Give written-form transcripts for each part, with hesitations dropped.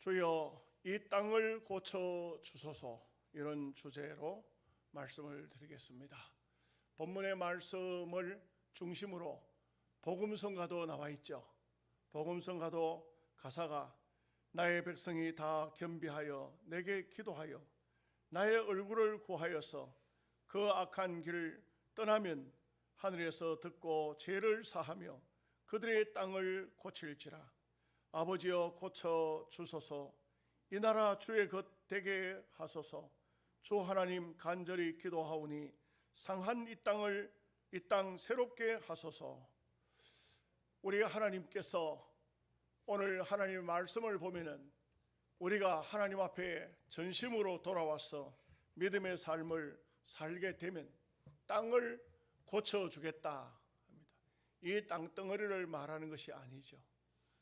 주여 이 땅을 고쳐 주소서, 이런 주제로 말씀을 드리겠습니다. 본문의 말씀을 중심으로 복음성가도 나와 있죠. 복음성가도 가사가 나의 백성이 다 겸비하여 내게 기도하여 나의 얼굴을 구하여서 그 악한 길 떠나면 하늘에서 듣고 죄를 사하며 그들의 땅을 고칠지라. 아버지여 고쳐 주소서. 이 나라 주의 것 되게 하소서. 주 하나님 간절히 기도하오니 상한 이 땅 새롭게 하소서. 우리 하나님께서 오늘 하나님의 말씀을 보면은 우리가 하나님 앞에 전심으로 돌아와서 믿음의 삶을 살게 되면 땅을 고쳐주겠다 합니다. 이 땅덩어리를 말하는 것이 아니죠.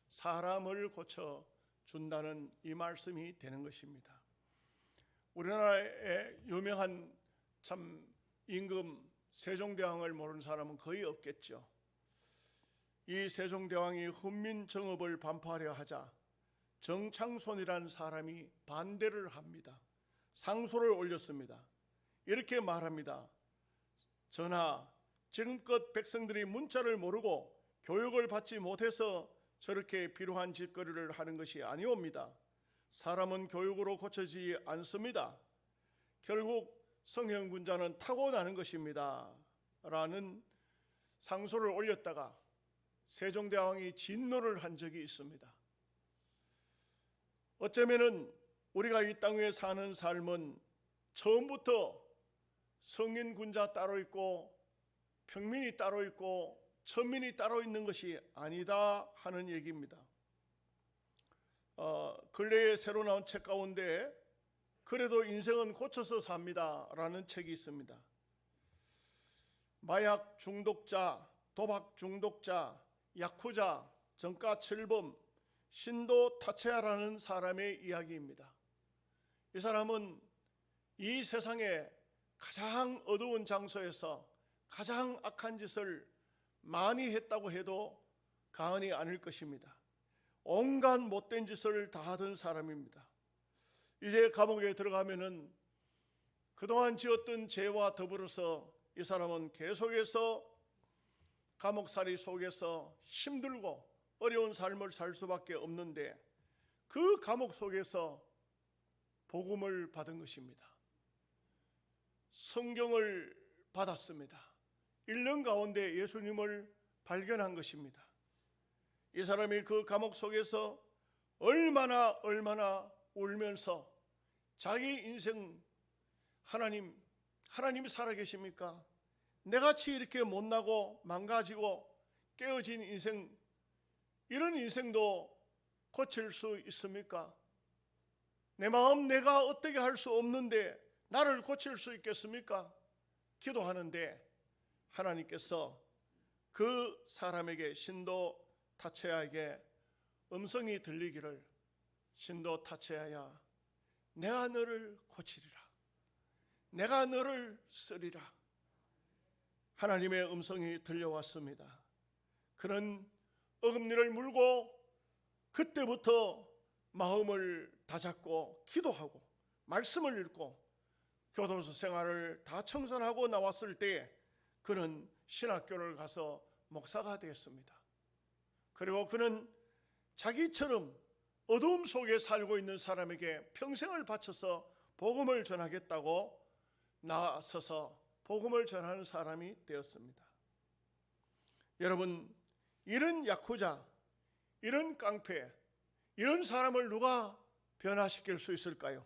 사람을 고쳐준다는 이 말씀이 되는 것입니다. 우리나라의 유명한 참 임금 세종대왕을 모르는 사람은 거의 없겠죠. 이 세종대왕이 훈민정음을 반포하려 하자 정창손이라는 사람이 반대를 합니다. 상소를 올렸습니다. 이렇게 말합니다. 전하, 지금껏 백성들이 문자를 모르고 교육을 받지 못해서 저렇게 비루한 짓거리를 하는 것이 아니옵니다. 사람은 교육으로 고쳐지지 않습니다. 결국 성현군자는 타고나는 것입니다 라는 상소를 올렸다가 세종대왕이 진노를 한 적이 있습니다. 어쩌면은 우리가 이 땅에 사는 삶은 처음부터 성인군자 따로 있고 평민이 따로 있고 천민이 따로 있는 것이 아니다 하는 얘기입니다. 근래에 새로 나온 책 가운데 그래도 인생은 고쳐서 삽니다 라는 책이 있습니다. 마약 중독자, 도박 중독자, 야쿠자, 정가칠범, 신도 타체야라는 사람의 이야기입니다. 이 사람은 이 세상에 가장 어두운 장소에서 가장 악한 짓을 많이 했다고 해도 과언이 아닐 것입니다. 온갖 못된 짓을 다 하던 사람입니다. 이제 감옥에 들어가면은 그동안 지었던 죄와 더불어서 이 사람은 계속해서 감옥살이 속에서 힘들고 어려운 삶을 살 수밖에 없는데 그 감옥 속에서 복음을 받은 것입니다. 성경을 받았습니다. 1년 가운데 예수님을 발견한 것입니다. 이 사람이 그 감옥 속에서 얼마나 울면서 자기 인생, 하나님이 살아계십니까? 내같이 이렇게 못나고 망가지고 깨어진 인생, 이런 인생도 고칠 수 있습니까? 내 마음 내가 어떻게 할 수 없는데 나를 고칠 수 있겠습니까? 기도하는데 하나님께서 그 사람에게, 신도 타체야에게 음성이 들리기를, 신도 타체야야, 내가 너를 고치리라, 내가 너를 쓰리라. 하나님의 음성이 들려왔습니다. 그는 어금니를 물고 그때부터 마음을 다잡고 기도하고 말씀을 읽고 교도소 생활을 다 청산하고 나왔을 때 그는 신학교를 가서 목사가 되었습니다. 그리고 그는 자기처럼 어두움 속에 살고 있는 사람에게 평생을 바쳐서 복음을 전하겠다고 나서서 복음을 전하는 사람이 되었습니다. 여러분, 이런 야쿠자, 이런 깡패, 이런 사람을 누가 변화시킬 수 있을까요?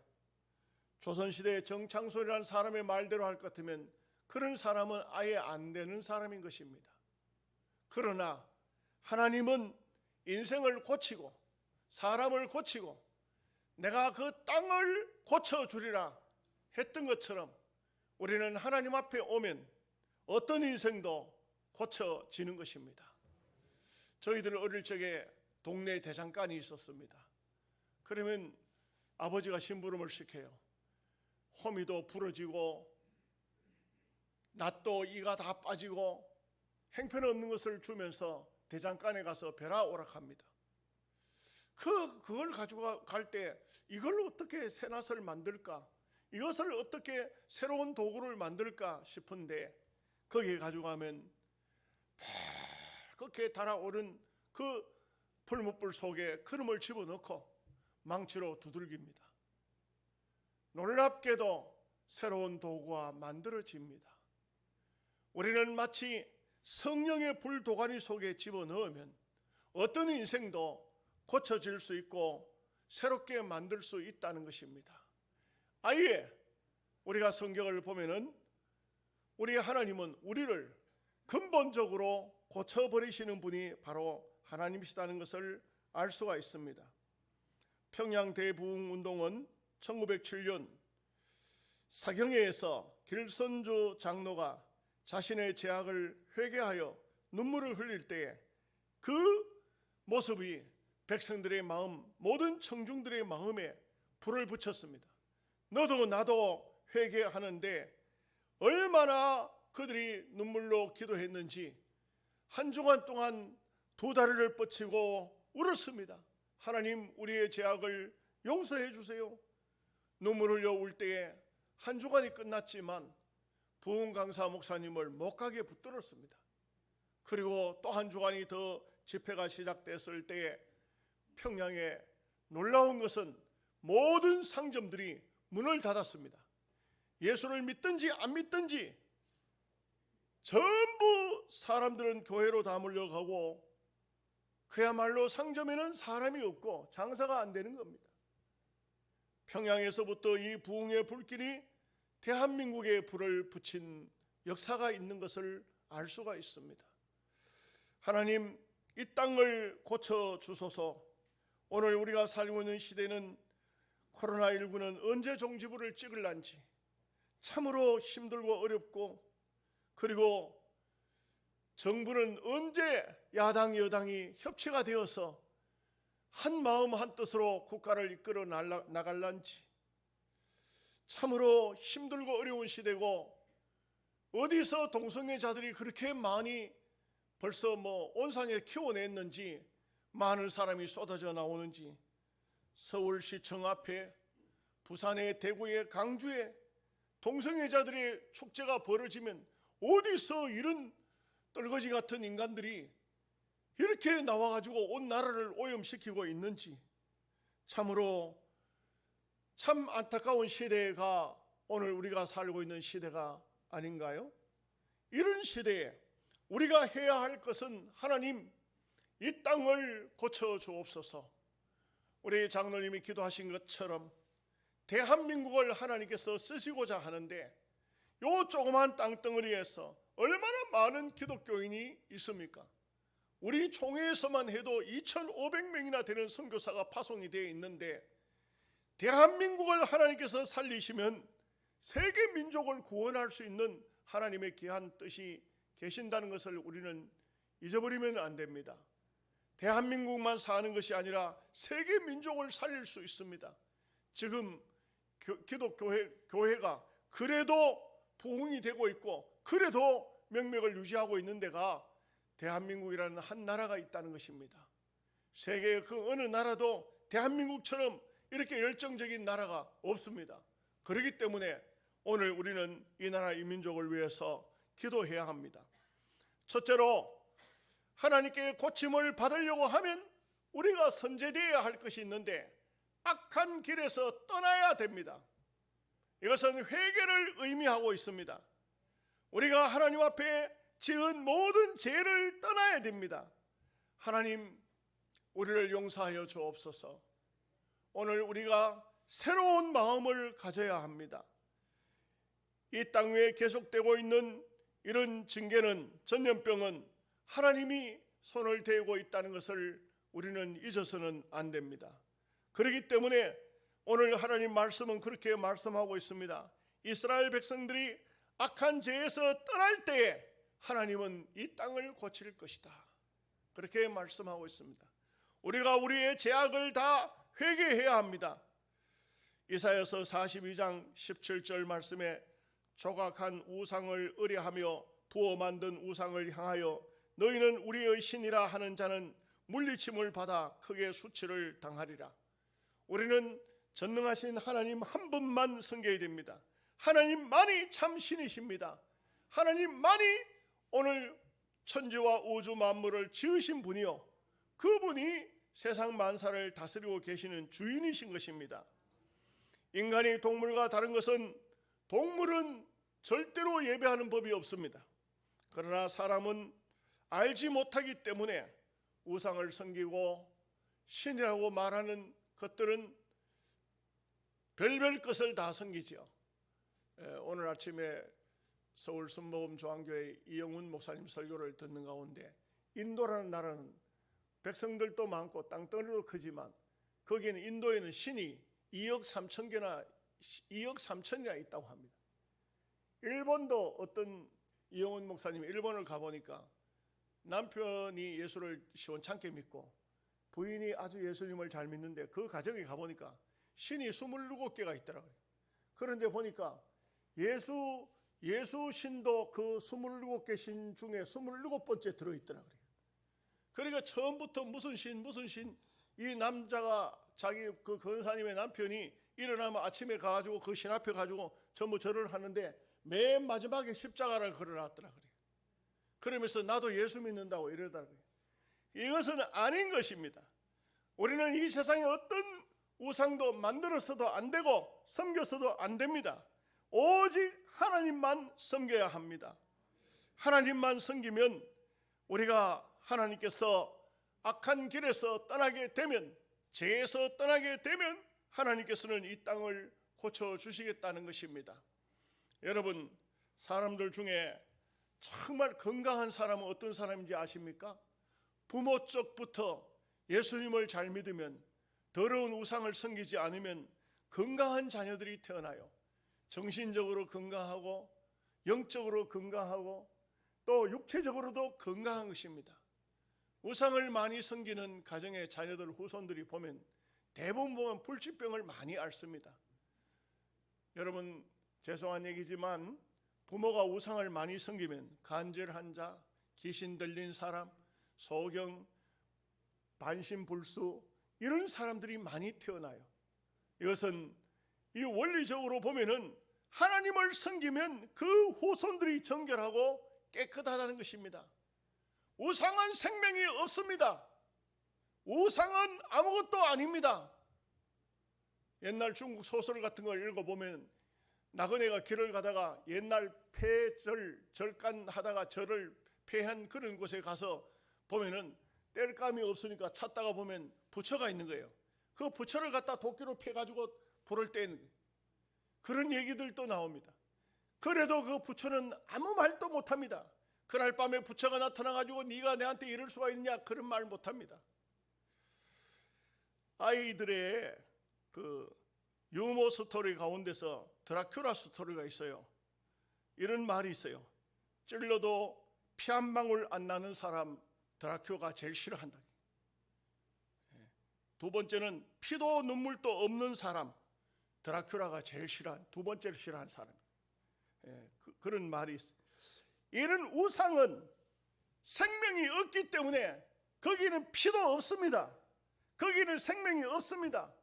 조선시대의 정창손이라는 사람의 말대로 할 것 같으면 그런 사람은 아예 안 되는 사람인 것입니다. 그러나 하나님은 인생을 고치고 사람을 고치고 내가 그 땅을 고쳐주리라 했던 것처럼 우리는 하나님 앞에 오면 어떤 인생도 고쳐지는 것입니다. 저희들 어릴 적에 동네 대장간이 있었습니다. 그러면 아버지가 심부름을 시켜요. 호미도 부러지고 낫도 이가 다 빠지고 형편없는 것을 주면서 대장간에 가서 벼라 오락합니다. 그걸 가지고 갈 때 이걸 어떻게 새낫을 만들까? 이것을 어떻게 새로운 도구를 만들까 싶은데 거기에 가져가면 그렇게 달아오른 그 풀무불 속에 그름을 집어넣고 망치로 두들깁니다. 놀랍게도 새로운 도구가 만들어집니다. 우리는 마치 성령의 불도가니 속에 집어넣으면 어떤 인생도 고쳐질 수 있고 새롭게 만들 수 있다는 것입니다. 아예 우리가 성경을 보면은 우리 하나님은 우리를 근본적으로 고쳐버리시는 분이 바로 하나님이시다는 것을 알 수가 있습니다. 평양 대부흥운동은 1907년 사경회에서 길선주 장로가 자신의 죄악을 회개하여 눈물을 흘릴 때에 그 모습이 백성들의 마음, 모든 청중들의 마음에 불을 붙였습니다. 너도 나도 회개하는데 얼마나 그들이 눈물로 기도했는지 한 주간 동안 두 다리를 뻗치고 울었습니다. 하나님, 우리의 죄악을 용서해 주세요. 눈물 흘려 울 때에 한 주간이 끝났지만 부흥 강사 목사님을 못 가게 붙들었습니다. 그리고 또 한 주간이 더 집회가 시작됐을 때에 평양에 놀라운 것은 모든 상점들이 문을 닫았습니다. 예수를 믿든지 안 믿든지 전부 사람들은 교회로 다 몰려가고 그야말로 상점에는 사람이 없고 장사가 안 되는 겁니다. 평양에서부터 이 부흥의 불길이 대한민국에 불을 붙인 역사가 있는 것을 알 수가 있습니다. 하나님, 이 땅을 고쳐주소서. 오늘 우리가 살고 있는 시대는 코로나19는 언제 종지부를 찍을란지 참으로 힘들고 어렵고, 그리고 정부는 언제 야당 여당이 협치가 되어서 한 마음 한 뜻으로 국가를 이끌어 나갈란지 참으로 힘들고 어려운 시대고, 어디서 동성애자들이 그렇게 많이 벌써 온상에 키워냈는지, 많은 사람이 쏟아져 나오는지, 서울시청 앞에, 부산의 대구의 강주에 동성애자들의 축제가 벌어지면 어디서 이런 떨거지 같은 인간들이 이렇게 나와가지고 온 나라를 오염시키고 있는지, 참으로 참 안타까운 시대가 오늘 우리가 살고 있는 시대가 아닌가요? 이런 시대에 우리가 해야 할 것은 하나님, 이 땅을 고쳐주옵소서. 우리 장로님이 기도하신 것처럼 대한민국을 하나님께서 쓰시고자 하는데 요 조그만 땅덩어리에서 얼마나 많은 기독교인이 있습니까? 우리 총회에서만 해도 2,500명이나 되는 선교사가 파송이 되어 있는데, 대한민국을 하나님께서 살리시면 세계 민족을 구원할 수 있는 하나님의 귀한 뜻이 계신다는 것을 우리는 잊어버리면 안 됩니다. 대한민국만 사는 것이 아니라 세계 민족을 살릴 수 있습니다. 지금 기독교회가 그래도 부흥이 되고 있고 그래도 명맥을 유지하고 있는 데가 대한민국이라는 한 나라가 있다는 것입니다. 세계의 그 어느 나라도 대한민국처럼 이렇게 열정적인 나라가 없습니다. 그렇기 때문에 오늘 우리는 이 나라 이 민족을 위해서 기도해야 합니다. 첫째로, 하나님께 고침을 받으려고 하면 우리가 선제되어야 할 것이 있는데 악한 길에서 떠나야 됩니다. 이것은 회개를 의미하고 있습니다. 우리가 하나님 앞에 지은 모든 죄를 떠나야 됩니다. 하나님, 우리를 용서하여 주옵소서. 오늘 우리가 새로운 마음을 가져야 합니다. 이 땅 위에 계속되고 있는 이런 징계는, 전염병은 하나님이 손을 대고 있다는 것을 우리는 잊어서는 안 됩니다. 그렇기 때문에 오늘 하나님 말씀은 그렇게 말씀하고 있습니다. 이스라엘 백성들이 악한 죄에서 떠날 때에 하나님은 이 땅을 고칠 것이다. 그렇게 말씀하고 있습니다. 우리가 우리의 죄악을 다 회개해야 합니다. 이사야서 42장 17절 말씀에 조각한 우상을 의뢰하며 부어 만든 우상을 향하여 너희는 우리의 신이라 하는 자는 물리침을 받아 크게 수치를 당하리라. 우리는 전능하신 하나님 한 분만 섬겨야 됩니다. 하나님만이 참 신이십니다. 하나님만이 오늘 천지와 우주 만물을 지으신 분이요, 그분이 세상 만사를 다스리고 계시는 주인이신 것입니다. 인간이 동물과 다른 것은, 동물은 절대로 예배하는 법이 없습니다. 그러나 사람은 알지 못하기 때문에 우상을 섬기고 신이라고 말하는 것들은 별별 것을 다 섬기죠. 오늘 아침에 서울 순복음 조항교회 이영훈 목사님 설교를 듣는 가운데, 인도라는 나라는 백성들도 많고 땅덩어리도 크지만 거기에는, 인도에는 신이 2억 3천이나 있다고 합니다. 일본도 어떤 이영훈 목사님이 일본을 가보니까 남편이 예수를 시원찮게 믿고 부인이 아주 예수님을 잘 믿는데, 그 가정에 가보니까 신이 27개가 있더라고요. 그런데 보니까 예수 신도 그 27개 신 중에 27번째 들어있더라고요. 그러니까 처음부터 무슨 신, 이 남자가, 자기 그 권사님의 남편이 일어나면 아침에 가가지고 그 신 앞에 가지고 전부 절을 하는데, 맨 마지막에 십자가를 걸어놨더라고요. 그러면서 나도 예수 믿는다고 이러더라고요. 이것은 아닌 것입니다. 우리는 이 세상에 어떤 우상도 만들어서도 안 되고 섬겨서도 안 됩니다. 오직 하나님만 섬겨야 합니다. 하나님만 섬기면, 우리가 하나님께서 악한 길에서 떠나게 되면, 죄에서 떠나게 되면 하나님께서는 이 땅을 고쳐주시겠다는 것입니다. 여러분, 사람들 중에 정말 건강한 사람은 어떤 사람인지 아십니까? 부모 쪽부터 예수님을 잘 믿으면, 더러운 우상을 섬기지 않으면 건강한 자녀들이 태어나요. 정신적으로 건강하고 영적으로 건강하고 또 육체적으로도 건강한 것입니다. 우상을 많이 섬기는 가정의 자녀들, 후손들이 보면 대부분 보면 불치병을 많이 앓습니다. 여러분, 죄송한 얘기지만 부모가 우상을 많이 섬기면 간질 환자, 귀신 들린 사람, 소경, 반신불수, 이런 사람들이 많이 태어나요. 이것은 이 원리적으로 보면은 하나님을 섬기면 그 후손들이 정결하고 깨끗하다는 것입니다. 우상은 생명이 없습니다. 우상은 아무것도 아닙니다. 옛날 중국 소설 같은 걸 읽어보면, 나그네가 길을 가다가 옛날 절간 하다가 절을 폐한 그런 곳에 가서 보면은 땔감이 없으니까 찾다가 보면 부처가 있는 거예요. 그 부처를 갖다 도끼로 패가지고 불을 떼는 거예요. 그런 얘기들도 나옵니다. 그래도 그 부처는 아무 말도 못합니다. 그날 밤에 부처가 나타나가지고 네가 내한테 이럴 수가 있냐, 그런 말 못합니다. 아이들의 그 유머 스토리 가운데서 드라큘라 스토리가 있어요. 이런 말이 있어요. 찔러도 피 한 방울 안 나는 사람 드라큘라가 제일 싫어한다. 두 번째는 피도 눈물도 없는 사람 드라큘라가 제일 싫어한, 두 번째로 싫어하는 사람. 그런 말이 있어요. 이런 우상은 생명이 없기 때문에 거기는 피도 없습니다. 거기는 생명이 없습니다.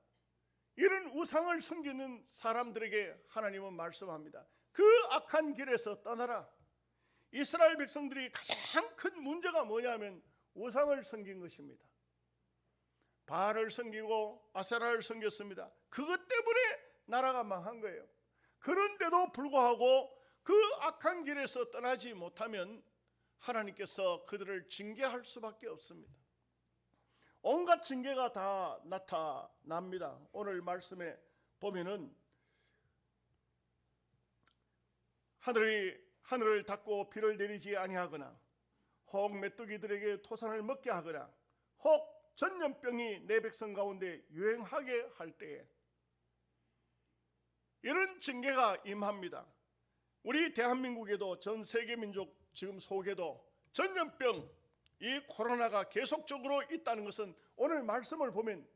이런 우상을 섬기는 사람들에게 하나님은 말씀합니다. 그 악한 길에서 떠나라. 이스라엘 백성들이 가장 큰 문제가 뭐냐면 우상을 섬긴 것입니다. 바알을 섬기고 아세라를 섬겼습니다. 그것 때문에 나라가 망한 거예요. 그런데도 불구하고 그 악한 길에서 떠나지 못하면 하나님께서 그들을 징계할 수밖에 없습니다. 온갖 징계가 다 나타납니다. 오늘 말씀에 보면은 하늘을 닫고 비를 내리지 아니하거나, 혹 메뚜기들에게 토산을 먹게 하거나, 혹 전염병이 내 백성 가운데 유행하게 할 때에 이런 징계가 임합니다. 우리 대한민국에도, 전 세계 민족 지금 속에도 전염병, 이 코로나가 계속적으로 있다는 것은 오늘 말씀을 보면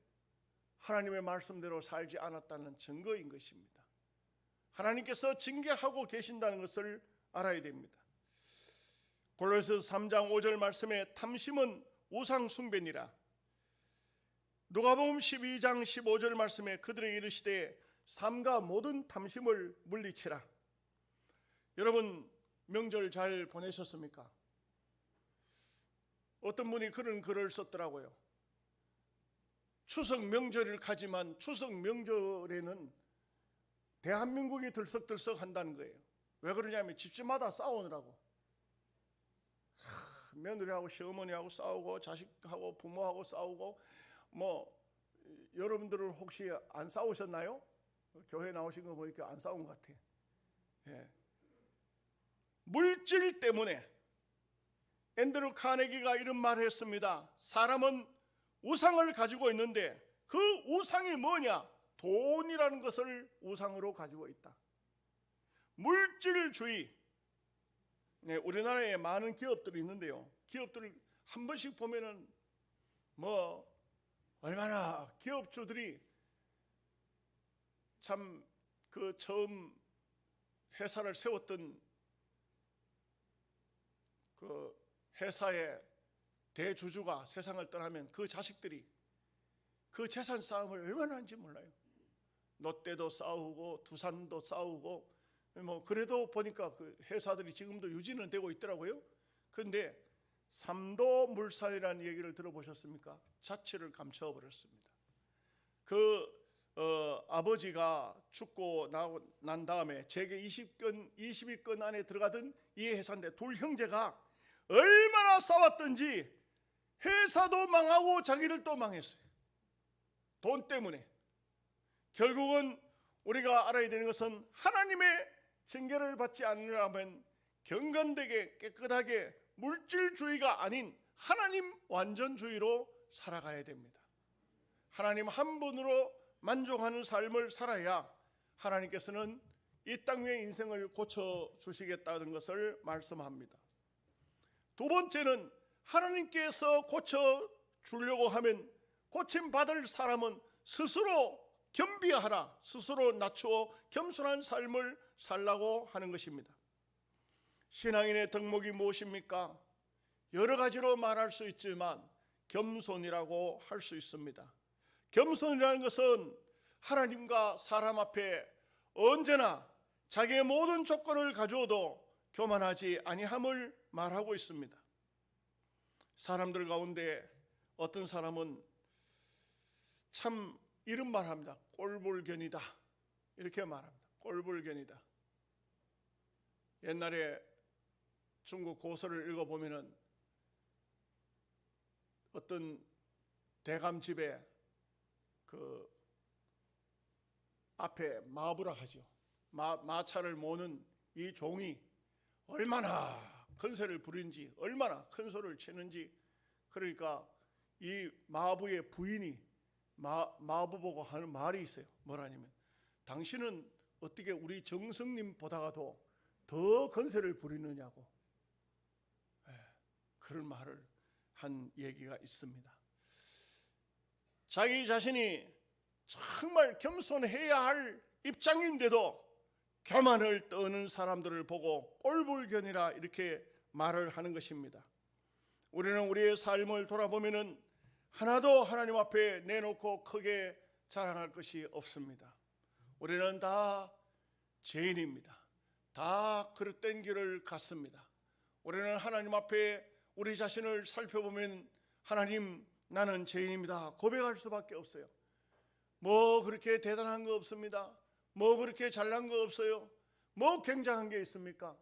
하나님의 말씀대로 살지 않았다는 증거인 것입니다. 하나님께서 징계하고 계신다는 것을 알아야 됩니다. 골로새서 3장 5절 말씀에 탐심은 우상 숭배니라. 누가복음 12장 15절 말씀에 그들에게 이르시되 삼가 모든 탐심을 물리치라. 여러분 명절 잘 보내셨습니까? 어떤 분이 그런 글을 썼더라고요. 추석 명절을 가지만 추석 명절에는 대한민국이 들썩들썩 한다는 거예요. 왜 그러냐면 집집마다 싸우느라고. 며느리하고 시어머니하고 싸우고 자식하고 부모하고 싸우고. 여러분들은 혹시 안 싸우셨나요? 교회 나오신 거 보니까 안 싸운 것 같아요. 예. 물질 때문에 앤드루 카네기가 이런 말을 했습니다. 사람은 우상을 가지고 있는데 그 우상이 뭐냐? 돈이라는 것을 우상으로 가지고 있다. 물질주의. 네, 우리나라에 많은 기업들이 있는데요. 기업들을 한 번씩 보면은 얼마나 기업주들이 참 그 처음 회사를 세웠던 그 회사의 대주주가 세상을 떠나면 그 자식들이 그 재산 싸움을 얼마나 하는지 몰라요. 롯데도 싸우고 두산도 싸우고 그래도 보니까 그 회사들이 지금도 유지는 되고 있더라고요. 그런데 삼도물산이라는 얘기를 들어보셨습니까? 자취를 감춰버렸습니다. 아버지가 죽고 난 다음에 재계 20위권 안에 들어가던 이 회사인데 둘 형제가 얼마나 싸웠던지 회사도 망하고 자기를 또 망했어요. 돈 때문에. 결국은 우리가 알아야 되는 것은 하나님의 징계를 받지 않으려면 경건되게 깨끗하게 물질주의가 아닌 하나님 완전주의로 살아가야 됩니다. 하나님 한 분으로 만족하는 삶을 살아야 하나님께서는 이 땅 위의 인생을 고쳐주시겠다는 것을 말씀합니다. 두 번째는 하나님께서 고쳐주려고 하면 고침받을 사람은 스스로 겸비하라, 스스로 낮추어 겸손한 삶을 살라고 하는 것입니다. 신앙인의 덕목이 무엇입니까? 여러 가지로 말할 수 있지만 겸손이라고 할 수 있습니다. 겸손이라는 것은 하나님과 사람 앞에 언제나 자기의 모든 조건을 가져도 교만하지 아니함을 말하고 있습니다. 사람들 가운데 어떤 사람은 참 이런 말합니다. 꼴불견이다 이렇게 말합니다. 꼴불견이다. 옛날에 중국 고서를 읽어보면은 어떤 대감집에 그 앞에 마부라 하죠. 마차를 모는 이 종이 얼마나 건세를 부리는지, 얼마나 큰 소리를 치는지. 그러니까 이 마부의 부인이 마부 보고 하는 말이 있어요. 뭐라냐면 당신은 어떻게 우리 정성님 보다가도 더 건세를 부리느냐고. 그런 말을 한 얘기가 있습니다. 자기 자신이 정말 겸손해야 할 입장인데도 교만을 떠는 사람들을 보고 꼴불견이라 이렇게 말을 하는 것입니다. 우리는 우리의 삶을 돌아보면은 하나도 하나님 앞에 내놓고 크게 자랑할 것이 없습니다. 우리는 다 죄인입니다. 다 그릇된 길을 갔습니다. 우리는 하나님 앞에 우리 자신을 살펴보면 하나님, 나는 죄인입니다 고백할 수밖에 없어요. 뭐 그렇게 대단한 거 없습니다. 뭐 그렇게 잘난 거 없어요. 뭐 굉장한 게 있습니까?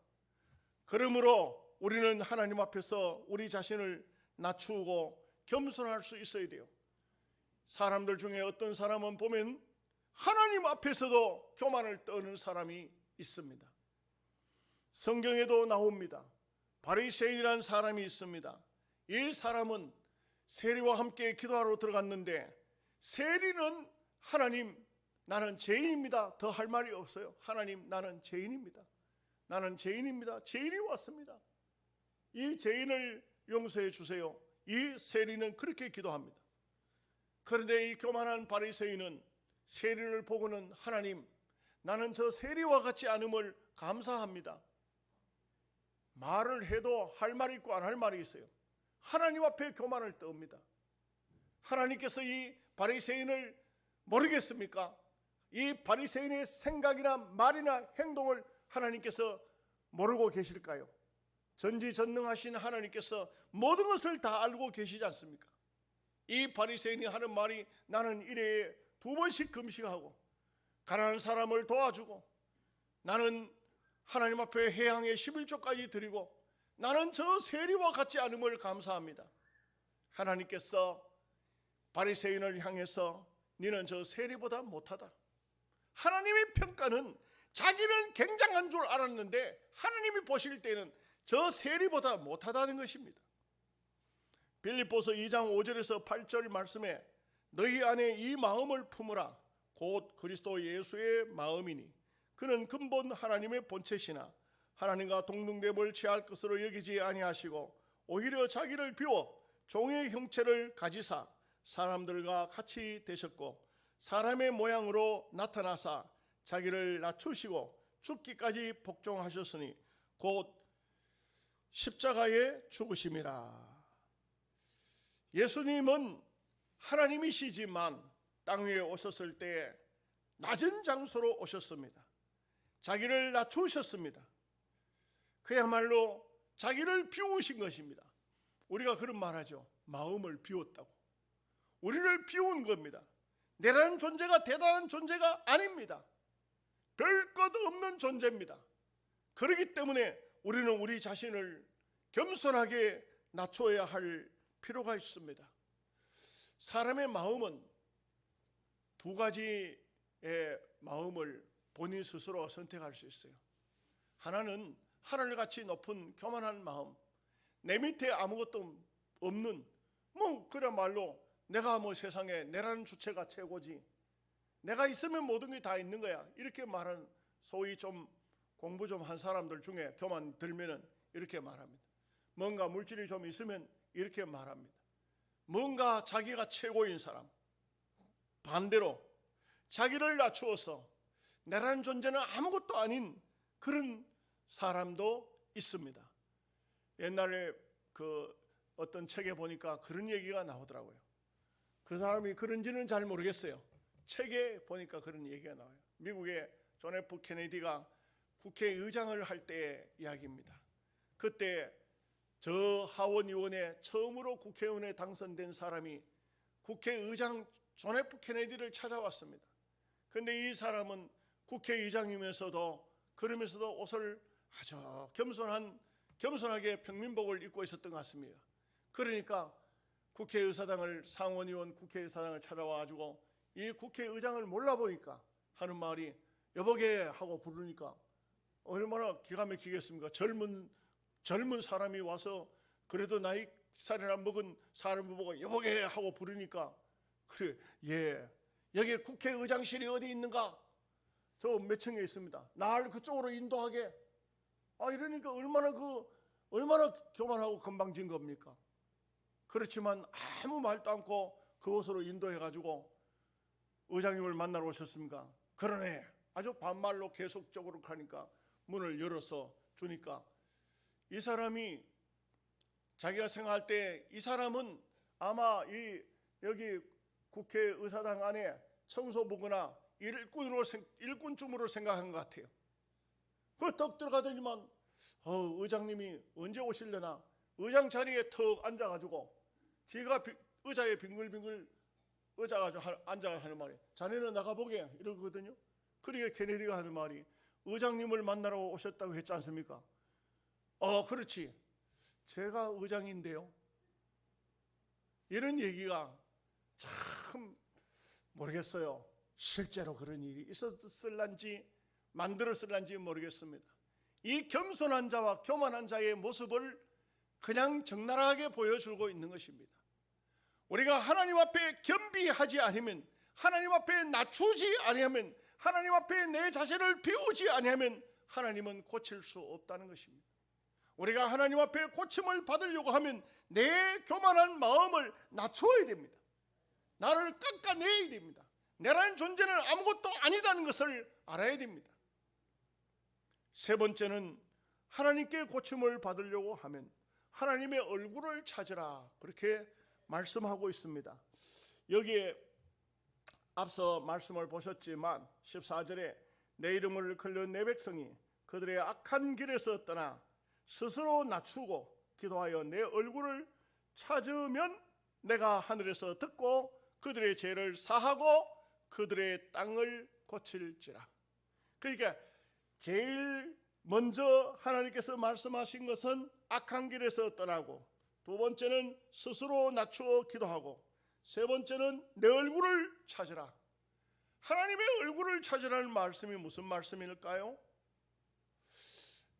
그러므로 우리는 하나님 앞에서 우리 자신을 낮추고 겸손할 수 있어야 돼요. 사람들 중에 어떤 사람은 보면 하나님 앞에서도 교만을 떠는 사람이 있습니다. 성경에도 나옵니다. 바리새인이라는 사람이 있습니다. 이 사람은 세리와 함께 기도하러 들어갔는데 세리는 하나님, 나는 죄인입니다 더 할 말이 없어요. 하나님, 나는 죄인입니다. 나는 죄인입니다. 죄인이 왔습니다. 이 죄인을 용서해 주세요. 이 세리는 그렇게 기도합니다. 그런데 이 교만한 바리새인은 세리를 보고는 하나님, 나는 저 세리와 같지 않음을 감사합니다. 말을 해도 할 말이 있고 안 할 말이 있어요. 하나님 앞에 교만을 떠옵니다. 하나님께서 이 바리새인을 모르겠습니까? 이 바리새인의 생각이나 말이나 행동을 하나님께서 모르고 계실까요? 전지전능하신 하나님께서 모든 것을 다 알고 계시지 않습니까? 이 바리새인이 하는 말이 나는 일회에 2번씩 금식하고 가난한 사람을 도와주고 나는 하나님 앞에 회향의 11조까지 드리고 나는 저 세리와 같지 않음을 감사합니다. 하나님께서 바리새인을 향해서 너는 저 세리보다 못하다. 하나님의 평가는 자기는 굉장한 줄 알았는데 하나님이 보실 때는 저 세리보다 못하다는 것입니다. 빌립보서 2장 5절에서 8절 말씀에 너희 안에 이 마음을 품으라 곧 그리스도 예수의 마음이니 그는 근본 하나님의 본체시나 하나님과 동등됨을 취할 것으로 여기지 아니하시고 오히려 자기를 비워 종의 형체를 가지사 사람들과 같이 되셨고 사람의 모양으로 나타나사 자기를 낮추시고 죽기까지 복종하셨으니 곧 십자가에 죽으심이라. 예수님은 하나님이시지만 땅 위에 오셨을 때 낮은 장소로 오셨습니다. 자기를 낮추셨습니다. 그야말로 자기를 비우신 것입니다. 우리가 그런 말하죠. 마음을 비웠다고. 우리를 비운 겁니다. 내라는 존재가 대단한 존재가 아닙니다. 별 것 없는 존재입니다. 그렇기 때문에 우리는 우리 자신을 겸손하게 낮춰야 할 필요가 있습니다. 사람의 마음은 2가지의 마음을 본인 스스로 선택할 수 있어요. 하나는 하늘같이 높은 교만한 마음, 내 밑에 아무것도 없는 그야말로 내가 세상에 내라는 주체가 최고지, 내가 있으면 모든 게 다 있는 거야, 이렇게 말하는 소위 좀 공부 좀 한 사람들 중에 교만 들면은 이렇게 말합니다. 뭔가 물질이 좀 있으면 이렇게 말합니다. 뭔가 자기가 최고인 사람, 반대로 자기를 낮추어서 내라는 존재는 아무것도 아닌 그런 사람도 있습니다. 옛날에 어떤 책에 보니까 그런 얘기가 나오더라고요. 그 사람이 그런지는 잘 모르겠어요. 책에 보니까 그런 얘기가 나와요. 미국의 존 F 케네디가 국회의장을 할 때의 이야기입니다. 그때 저 하원 의원에 처음으로 국회의원에 당선된 사람이 국회의장 존 F 케네디를 찾아왔습니다. 그런데 이 사람은 국회의장이면서도 그러면서도 옷을 아주 겸손하게 평민복을 입고 있었던 것 같습니다. 그러니까 국회의사당을 상원의원 국회의사당을 찾아와가지고 이 국회의장을 몰라보니까 하는 말이 여보게 하고 부르니까 얼마나 기가 막히겠습니까? 젊은 사람이 와서 그래도 나이 살이나 먹은 사람을 보고 여보게 하고 부르니까 그래, 예, 여기 국회의장실이 어디 있는가? 저 몇 층에 있습니다. 날 그쪽으로 인도하게. 이러니까 얼마나 교만하고 건방진 겁니까? 그렇지만 아무 말도 않고 그곳으로 인도해가지고 의장님을 만나러 오셨습니까? 그러네. 아주 반말로 계속적으로 가니까 문을 열어서 주니까 이 사람이 자기가 생각할 때 이 사람은 아마 여기 국회의사당 안에 청소부거나 일꾼쯤으로 생각한 것 같아요. 떡 들어가더니만 의장님이 언제 오실려나 의장 자리에 턱 앉아가지고 지가 의자에 빙글빙글 의자가지고 앉아가 하는 말이 자네는 나가보게 이러거든요. 그러니까 케네디가 하는 말이 의장님을 만나러 오셨다고 했지 않습니까? 그렇지. 제가 의장인데요. 이런 얘기가 참 모르겠어요. 실제로 그런 일이 있었을런지 만들었을런지 모르겠습니다. 이 겸손한 자와 교만한 자의 모습을 그냥 적나라하게 보여주고 있는 것입니다. 우리가 하나님 앞에 겸비하지 않으면, 하나님 앞에 낮추지 아니하면, 하나님 앞에 내 자신을 비우지 아니하면 하나님은 고칠 수 없다는 것입니다. 우리가 하나님 앞에 고침을 받으려고 하면 내 교만한 마음을 낮추어야 됩니다. 나를 깎아내야 됩니다. 내라는 존재는 아무것도 아니다는 것을 알아야 됩니다. 세 번째는 하나님께 고침을 받으려고 하면 하나님의 얼굴을 찾으라, 그렇게 말씀하고 있습니다. 여기에 앞서 말씀을 보셨지만 14절에 내 이름을 걸는 내 백성이 그들의 악한 길에서 떠나 스스로 낮추고 기도하여 내 얼굴을 찾으면 내가 하늘에서 듣고 그들의 죄를 사하고 그들의 땅을 고칠지라. 그러니까 제일 먼저 하나님께서 말씀하신 것은 악한 길에서 떠나고, 두 번째는 스스로 낮추어 기도하고, 세 번째는 내 얼굴을 찾으라. 하나님의 얼굴을 찾으라는 말씀이 무슨 말씀일까요?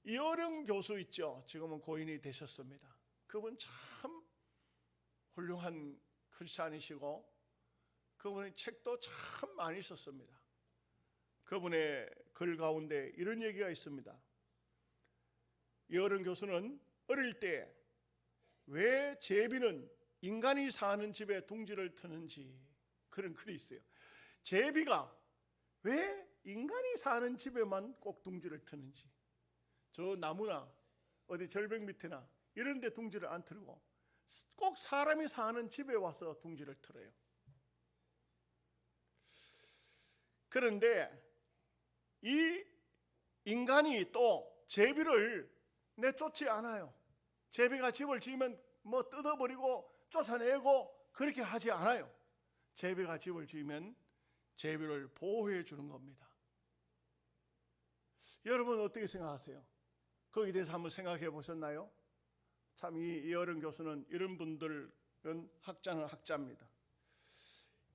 이어령 교수 있죠. 지금은 고인이 되셨습니다. 그분 참 훌륭한 크리스찬이시고 그분의 책도 참 많이 썼습니다. 그분의 글 가운데 이런 얘기가 있습니다. 이어령 교수는 어릴 때 왜 제비는 인간이 사는 집에 둥지를 트는지 그런 글이 있어요. 제비가 왜 인간이 사는 집에만 꼭 둥지를 트는지, 저 나무나 어디 절벽 밑에나 이런 데 둥지를 안 틀고 꼭 사람이 사는 집에 와서 둥지를 틀어요. 그런데 이 인간이 또 제비를 내쫓지 않아요. 제비가 집을 지으면 뭐 뜯어버리고 쫓아내고 그렇게 하지 않아요. 제비가 집을 지으면 제비를 보호해 주는 겁니다. 여러분 어떻게 생각하세요? 거기에 대해서 한번 생각해 보셨나요? 참 이어른 교수는 이런 분들은 학자는 학자입니다.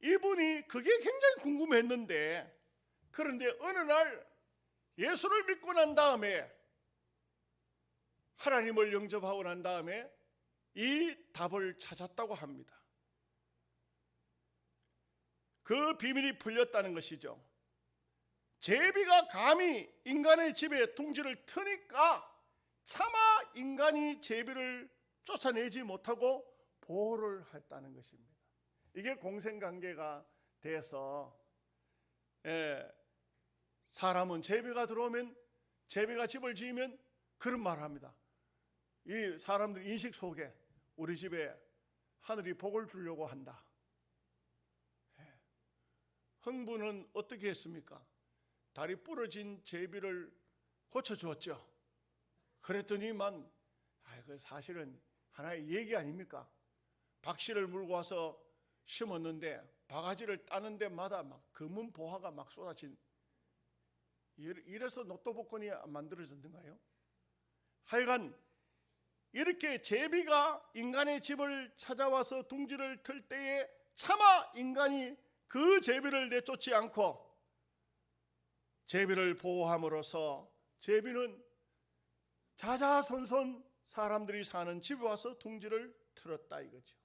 이분이 그게 굉장히 궁금했는데, 그런데 어느 날 예수를 믿고 난 다음에, 하나님을 영접하고 난 다음에 이 답을 찾았다고 합니다. 그 비밀이 풀렸다는 것이죠. 제비가 감히 인간의 집에 둥지를 트니까 차마 인간이 제비를 쫓아내지 못하고 보호를 했다는 것입니다. 이게 공생관계가 돼서 사람은 제비가 들어오면, 제비가 집을 지으면 그런 말을 합니다. 이 사람들 인식 속에 우리 집에 하늘이 복을 주려고 한다. 흥부는 어떻게 했습니까? 다리 부러진 제비를 고쳐주었죠. 그랬더니만 그 사실은 하나의 얘기 아닙니까? 박씨를 물고 와서 심었는데 바가지를 따는 데마다 막 금은 보화가 막 쏟아진, 이래서 로또 복권이 안 만들어졌는가요? 하여간 이렇게 제비가 인간의 집을 찾아와서 둥지를 틀 때에 차마 인간이 그 제비를 내쫓지 않고 제비를 보호함으로써 제비는 자자손손 사람들이 사는 집에 와서 둥지를 틀었다 이거죠.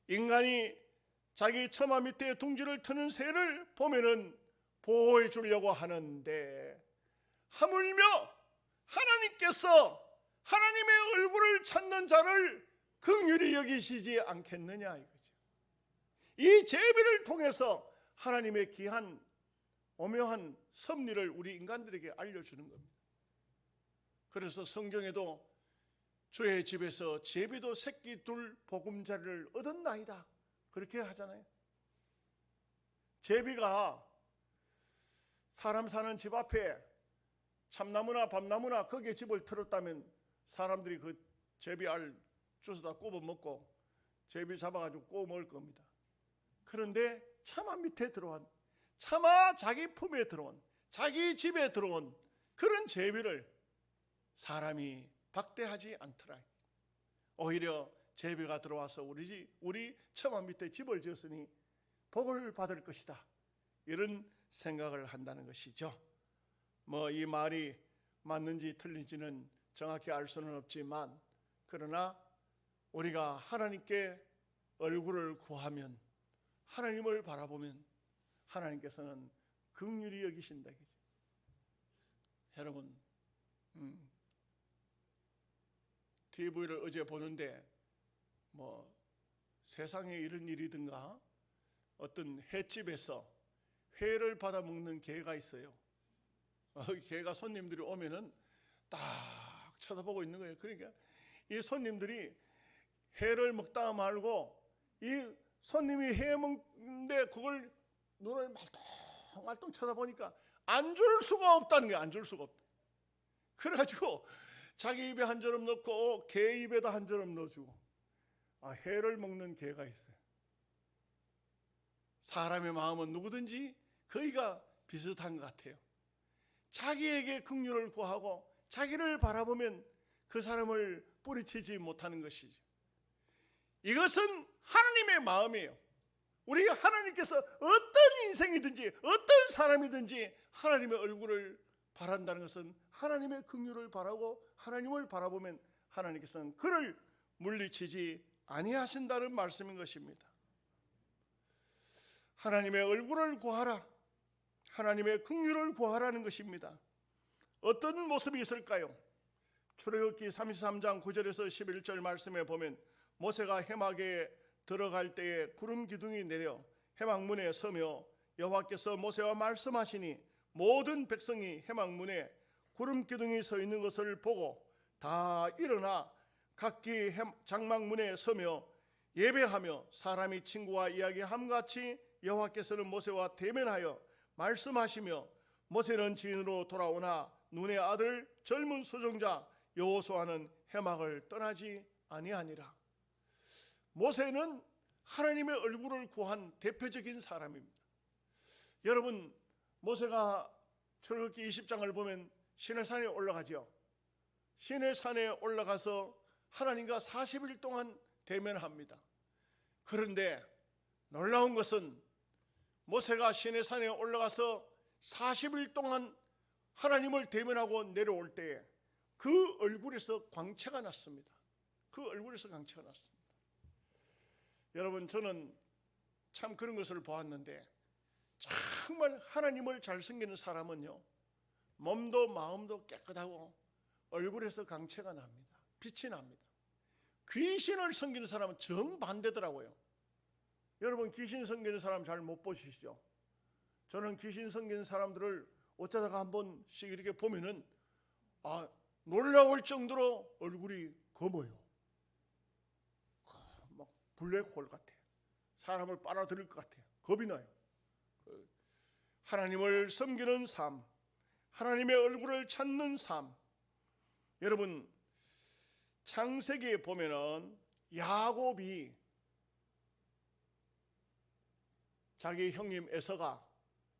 인간이 자기 처마 밑에 둥지를 트는 새를 보면은 보호해 주려고 하는데, 하물며 하나님께서 하나님의 얼굴을 찾는 자를 긍휼히 여기시지 않겠느냐 이거죠. 이 제비를 통해서 하나님의 귀한 오묘한 섭리를 우리 인간들에게 알려주는 겁니다. 그래서 성경에도 주의 집에서 제비도 새끼 둘 보금자리를 얻었나이다 그렇게 하잖아요. 제비가 사람 사는 집 앞에 참나무나 밤나무나 거기에 집을 틀었다면 사람들이 그 제비 알 주워다 굽어 먹고 제비 잡아가지고 구워 먹을 겁니다. 그런데 차마 밑에 들어온, 차마 자기 품에 들어온, 자기 집에 들어온 그런 제비를 사람이 박대하지 않더라. 오히려 제비가 들어와서 우리 처마 밑에 집을 지었으니 복을 받을 것이다, 이런 생각을 한다는 것이죠. 뭐 이 말이 맞는지 틀린지는 정확히 알 수는 없지만, 그러나 우리가 하나님께 얼굴을 구하면, 하나님을 바라보면 하나님께서는 긍휼히 여기신다. 여러분, TV를 어제 보는데 뭐 세상에 이런 일이든가 어떤 횟집에서 회를 받아 먹는 개가 있어요. 개가 손님들이 오면은 딱 쳐다보고 있는 거예요. 그러니까 이 손님들이 회를 먹다가 말고 이 손님이 해 먹는데 그걸 눈을 말똥말똥 쳐다보니까 안 줄 수가 없다는 거야. 안 줄 수가 없다. 그래가지고 자기 입에 한 저럼 넣고 개 입에다 한 저럼 넣어주고. 해를 먹는 개가 있어요. 사람의 마음은 누구든지 거의가 비슷한 것 같아요. 자기에게 긍휼을 구하고 자기를 바라보면 그 사람을 뿌리치지 못하는 것이죠. 이것은 하나님의 마음이에요. 우리가 하나님께서 어떤 인생이든지 어떤 사람이든지 하나님의 얼굴을 바란다는 것은 하나님의 긍휼을 바라고 하나님을 바라보면 하나님께서는 그를 물리치지 아니하신다는 말씀인 것입니다. 하나님의 얼굴을 구하라, 하나님의 긍휼을 구하라는 것입니다. 어떤 모습이 있을까요? 출애굽기 33장 9절에서 11절 말씀에 보면 모세가 해막에 들어갈 때에 구름 기둥이 내려 해막문에 서며 여호와께서 모세와 말씀하시니 모든 백성이 해막문에 구름 기둥이 서 있는 것을 보고 다 일어나 각기 장막문에 서며 예배하며 사람이 친구와 이야기함같이 여호와께서는 모세와 대면하여 말씀하시며 모세는 지인으로 돌아오나 눈의 아들 젊은 수종자 여호수아는 해막을 떠나지 아니하니라. 모세는 하나님의 얼굴을 구한 대표적인 사람입니다. 여러분, 모세가 출애굽기 20장을 보면 시내산에 올라가죠. 시내산에 올라가서 하나님과 40일 동안 대면합니다. 그런데 놀라운 것은 모세가 시내산에 올라가서 40일 동안 하나님을 대면하고 내려올 때에 그 얼굴에서 광채가 났습니다. 그 얼굴에서 광채가 났습니다. 여러분, 저는 참 그런 것을 보았는데 정말 하나님을 잘 섬기는 사람은요, 몸도 마음도 깨끗하고 얼굴에서 광채가 납니다. 빛이 납니다. 귀신을 섬기는 사람은 정반대더라고요. 여러분, 귀신 섬기는 사람 잘 못 보시죠? 저는 귀신 섬기는 사람들을 어쩌다가 한 번씩 이렇게 보면은 놀라울 정도로 얼굴이 검어요. 막 블랙홀 같아. 사람을 빨아들일 것 같아요. 겁이 나요. 하나님을 섬기는 삶, 하나님의 얼굴을 찾는 삶. 여러분, 창세기에 보면은 야곱이 자기 형님 에서가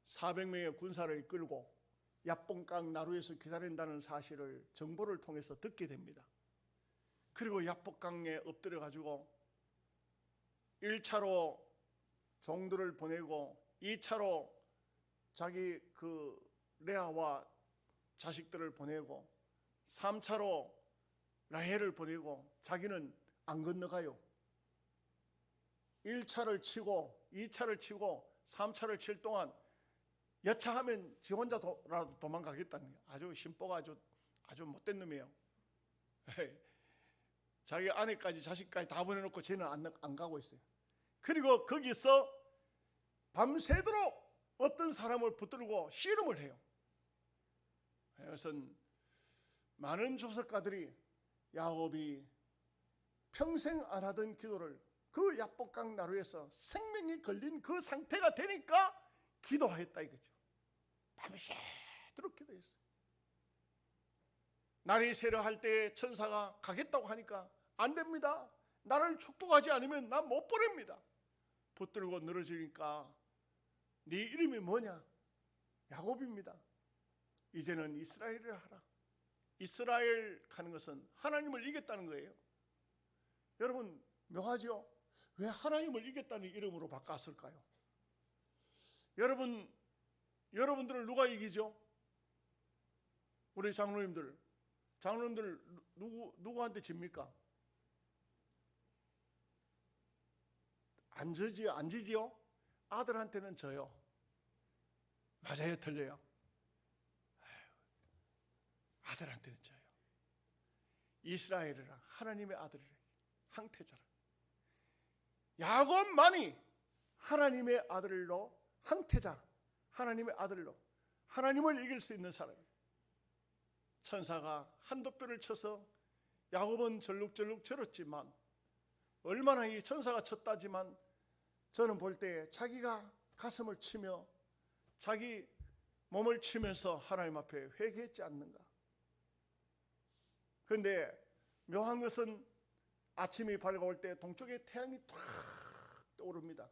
400명의 군사를 이끌고 야복강 나루에서 기다린다는 사실을 정보를 통해서 듣게 됩니다. 그리고 야복강에 엎드려 가지고 1차로 종들을 보내고 2차로 자기 그 레아와 자식들을 보내고 3차로 라헬을 보내고 자기는 안 건너가요. 1차를 치고 2차를 치고 3차를 칠 동안 여차하면 지 혼자라도 도망가겠다는 거예요. 아주 심보가 아주 못된 놈이에요. 자기 아내까지 자식까지 다 보내놓고 쟤는 안 가고 있어요. 그리고 거기서 밤새도록 어떤 사람을 붙들고 씨름을 해요. 그것은 많은 조석가들이 야곱이 평생 안 하던 기도를 그 야복강 나루에서 생명이 걸린 그 상태가 되니까 기도하였다 이거죠. 밤새도록 기도했어요. 날이 새려할 때 천사가 가겠다고 하니까 안 됩니다. 나를 축복하지 않으면 난 못 보냅니다. 붙들고 늘어지니까 네 이름이 뭐냐? 야곱입니다. 이제는 이스라엘을 하라. 이스라엘 하는 것은 하나님을 이겼다는 거예요. 여러분, 묘하죠? 왜 하나님을 이겼다는 이름으로 바꿨을까요? 여러분들을 누가 이기죠? 우리 장로님들 누구한테 집니까? 안 지지요? 아들한테는 져요. 맞아요, 틀려요? 아들한테는 져요. 이스라엘이라 하나님의 아들이라 항태자라. 야곱만이 하나님의 아들로 항태자, 하나님의 아들로 하나님을 이길 수 있는 사람이에요. 천사가 한도뼈를 쳐서 야곱은 절룩절룩 절었지만 얼마나 이 천사가 쳤다지만 저는 볼 때 자기가 가슴을 치며 자기 몸을 치면서 하나님 앞에 회개했지 않는가. 그런데 묘한 것은 아침이 밝아올 때 동쪽에 태양이 탁 떠오릅니다.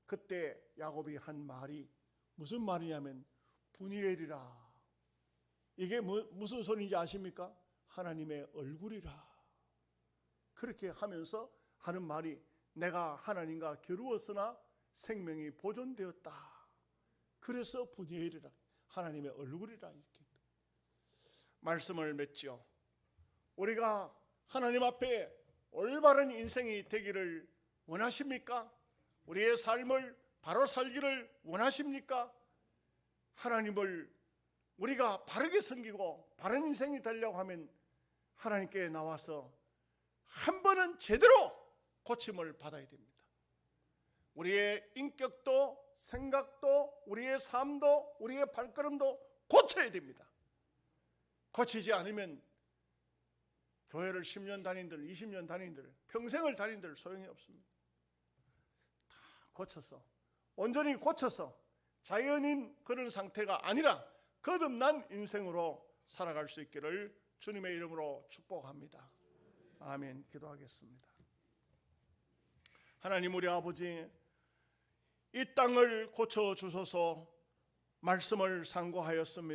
그때 야곱이 한 말이 무슨 말이냐면 분이엘이라. 이게 무슨 소리인지 아십니까? 하나님의 얼굴이라. 그렇게 하면서 하는 말이 내가 하나님과 겨루었으나 생명이 보존되었다. 그래서 분이엘이라. 하나님의 얼굴이라. 이렇게 말씀을 맺죠. 우리가 하나님 앞에 올바른 인생이 되기를 원하십니까? 우리의 삶을 바로 살기를 원하십니까? 하나님을 우리가 바르게 섬기고 바른 인생이 되려고 하면 하나님께 나와서 한 번은 제대로 고침을 받아야 됩니다. 우리의 인격도 생각도 우리의 삶도 우리의 발걸음도 고쳐야 됩니다. 고치지 않으면 교회를 10년 다닌들 20년 다닌들 평생을 다닌들 소용이 없습니다. 다 고쳐서 온전히 고쳐서 자연인 그런 상태가 아니라 거듭난 인생으로 살아갈 수 있기를 주님의 이름으로 축복합니다. 아멘. 기도하겠습니다. 하나님 우리 아버지, 이 땅을 고쳐주소서. 말씀을 상고하였습니다.